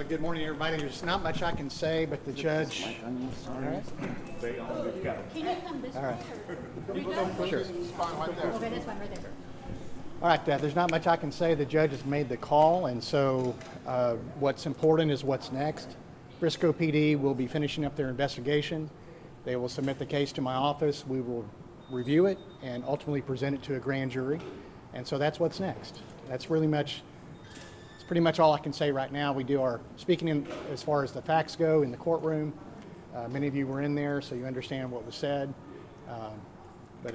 Good morning, everybody. There's not much I can say, but the judge. All right. Can you come this way? Sure. Okay, that's fine, right there. All right, there's not much I can say. The judge has made the call, and so what's important is what's next. Frisco PD will be finishing up their investigation. They will submit the case to my office. We will review it and ultimately present it to a grand jury. And so that's what's next. That's pretty much all I can say right now. We do our speaking in as far as the facts go in the courtroom. Many of you were in there, so you understand what was said. But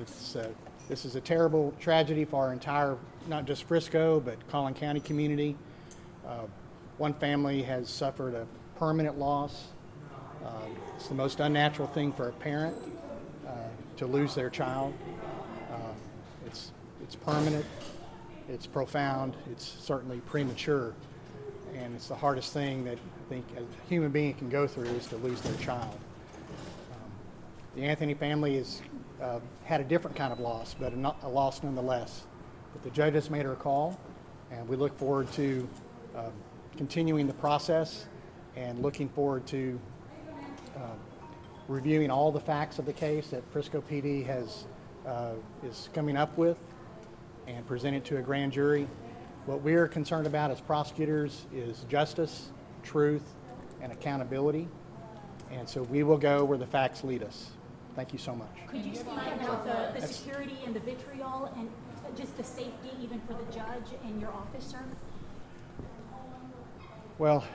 this is a terrible tragedy for our entire, not just Frisco, but Collin County community. One family has suffered a permanent loss. It's the most unnatural thing for a parent to lose their child. It's permanent, it's profound, it's certainly premature, and it's the hardest thing that I think a human being can go through is to lose their child. The Anthony family has had a different kind of loss, but a loss nonetheless. But the judge has made her call, and we look forward to continuing the process and looking forward to reviewing all the facts of the case that Frisco PD is coming up with and present it to a grand jury. What we're concerned about as prosecutors is justice, truth, and accountability. And so we will go where the facts lead us. Thank you so much. Could you speak about the security and the vitriol and just the safety even for the judge and your officer? Well,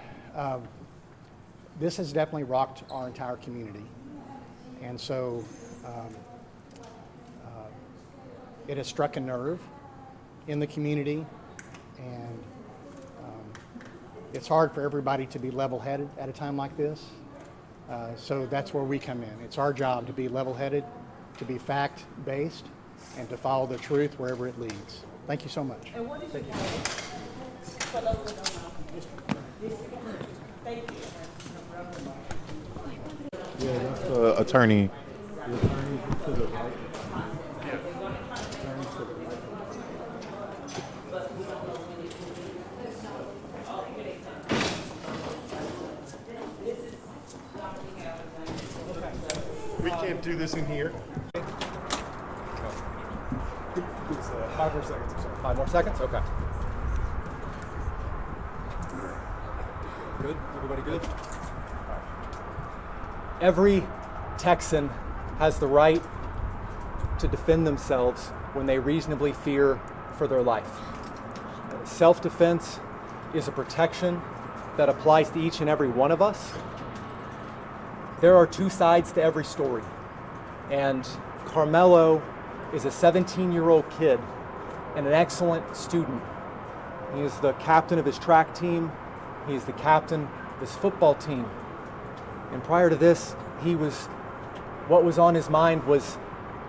this has definitely rocked our entire community. And so it has struck a nerve in the community, and it's hard for everybody to be level-headed at a time like this. So that's where we come in. It's our job to be level-headed, to be fact-based, and to follow the truth wherever it leads. Thank you so much. And what is your name? For those that don't know. Thank you. Yeah, that's the attorney. The attorney to the right. We can't do this in here. It's 5 more seconds. 5 more seconds? Okay. Good? Everybody good? Every Texan has the right to defend themselves when they reasonably fear for their life. Self-defense is a protection that applies to each and every one of us. There are two sides to every story, and Karmelo is a 17-year-old kid and an excellent student. He is the captain of his track team. He is the captain of his football team. And prior to this, what was on his mind was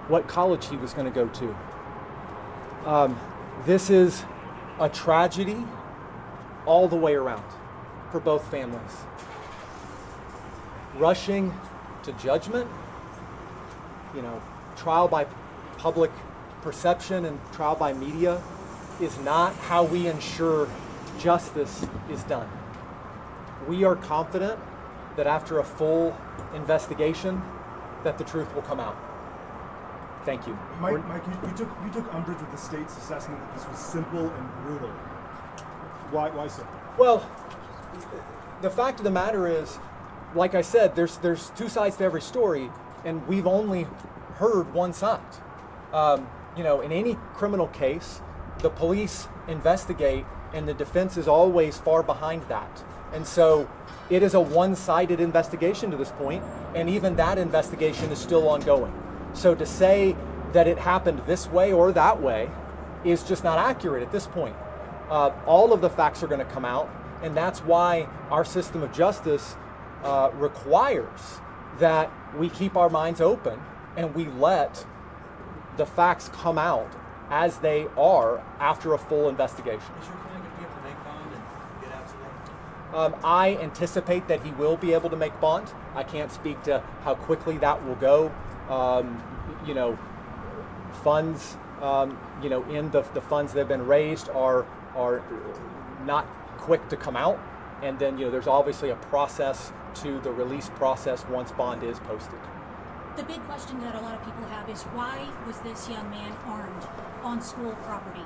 what college he was going to go to. This is a tragedy all the way around for both families. Rushing to judgment, trial by public perception and trial by media is not how we ensure justice is done. We are confident that after a full investigation, that the truth will come out. Thank you. Mike, you took umbrage with the state's assessment that this was simple and brutal. Why so? Well, the fact of the matter is, like I said, there's two sides to every story, and we've only heard one side. In any criminal case, the police investigate, and the defense is always far behind that. And so it is a one-sided investigation to this point, and even that investigation is still ongoing. So to say that it happened this way or that way is just not accurate at this point. All of the facts are going to come out, and that's why our system of justice requires that we keep our minds open and we let the facts come out as they are after a full investigation. Is your client going to be able to make bond and get out today? I anticipate that he will be able to make bond. I can't speak to how quickly that will go. Funds, in the funds that have been raised are not quick to come out. and then there's obviously a process to the release process once bond is posted. The big question that a lot of people have is why was this young man armed on school property?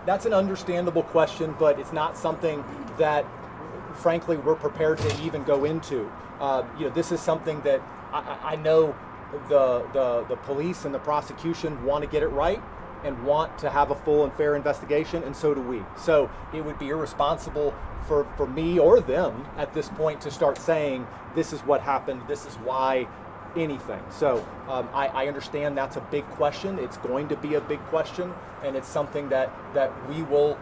That's an understandable question, but it's not something that, frankly, we're prepared to even go into. This is something that I know the police and the prosecution want to get it right and want to have a full and fair investigation, and so do we. So it would be irresponsible for me or them at this point to start saying, this is what happened, this is why, anything. So I understand that's a big question. It's going to be a big question, and it's something that we will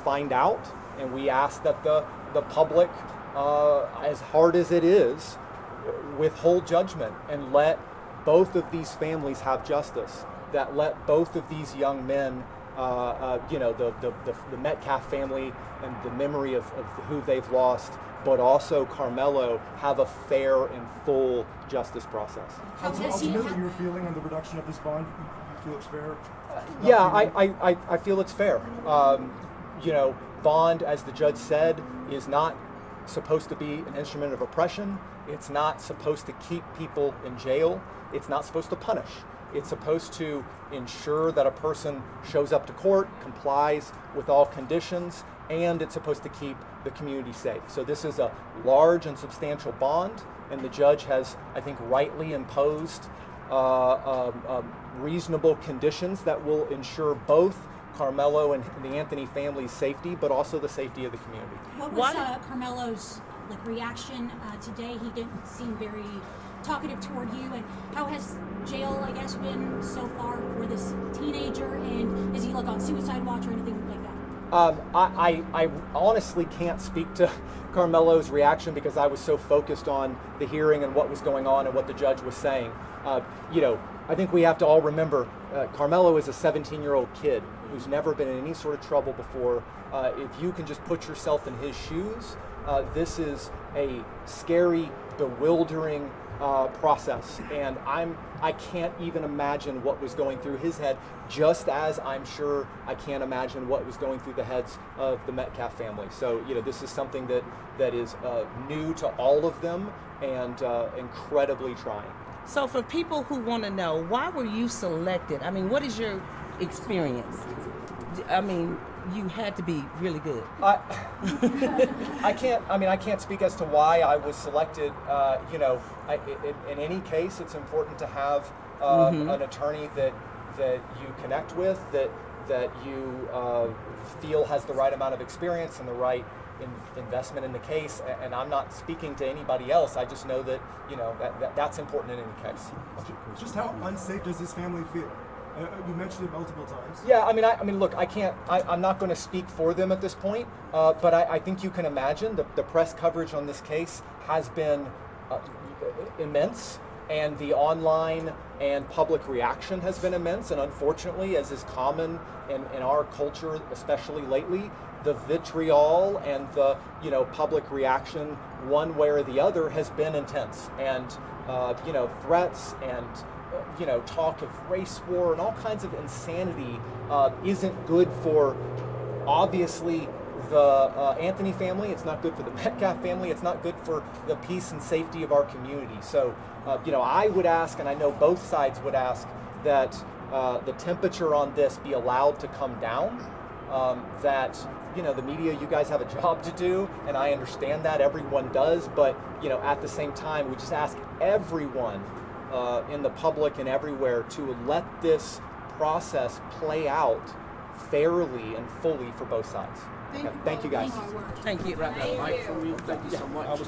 find out, and we ask that the public, as hard as it is, withhold judgment and let both of these families have justice, that let both of these young men, the Metcalf family and the memory of who they've lost, but also Karmelo, have a fair and full justice process. Ultimately, your feeling on the reduction of this bond, you feel it's fair? Yeah, I feel it's fair. Bond, as the judge said, is not supposed to be an instrument of oppression. It's not supposed to keep people in jail. It's not supposed to punish. It's supposed to ensure that a person shows up to court, complies with all conditions, and it's supposed to keep the community safe. So this is a large and substantial bond, and the judge has, I think, rightly imposed reasonable conditions that will ensure both Karmelo and the Anthony family's safety, but also the safety of the community. What was Karmelo's reaction today? He didn't seem very talkative toward you, and how has jail, I guess, been so far for this teenager, and is he on suicide watch or anything like that? I honestly can't speak to Karmelo's reaction because I was so focused on the hearing and what was going on and what the judge was saying. I think we have to all remember Karmelo is a 17-year-old kid who's never been in any sort of trouble before. If you can just put yourself in his shoes, this is a scary, bewildering process, and I can't even imagine what was going through his head, just as I'm sure I can't imagine what was going through the heads of the Metcalf family. So this is something that is new to all of them and incredibly trying. So for people who want to know, why were you selected? I mean, what is your experience? I mean, you had to be really good. I can't speak as to why I was selected. In any case, it's important to have an attorney that you connect with, that you feel has the right amount of experience and the right investment in the case. And I'm not speaking to anybody else. I just know that that's important in any case. Just how unsafe does this family feel? You mentioned it multiple times. Yeah, look, I'm not going to speak for them at this point, but I think you can imagine the press coverage on this case has been immense, and the online and public reaction has been immense, and unfortunately, as is common in our culture, especially lately, the vitriol and the public reaction one way or the other has been intense, and threats and talk of race war and all kinds of insanity isn't good for, obviously, the Anthony family. It's not good for the Metcalf family. It's not good for the peace and safety of our community. So, I would ask, and I know both sides would ask, that the temperature on this be allowed to come down, that the media, you guys have a job to do, and I understand that, everyone does, but at the same time, we just ask everyone in the public and everywhere to let this process play out fairly and fully for both sides. Thank you guys. Thank you. Mike, for you. Thank you so much.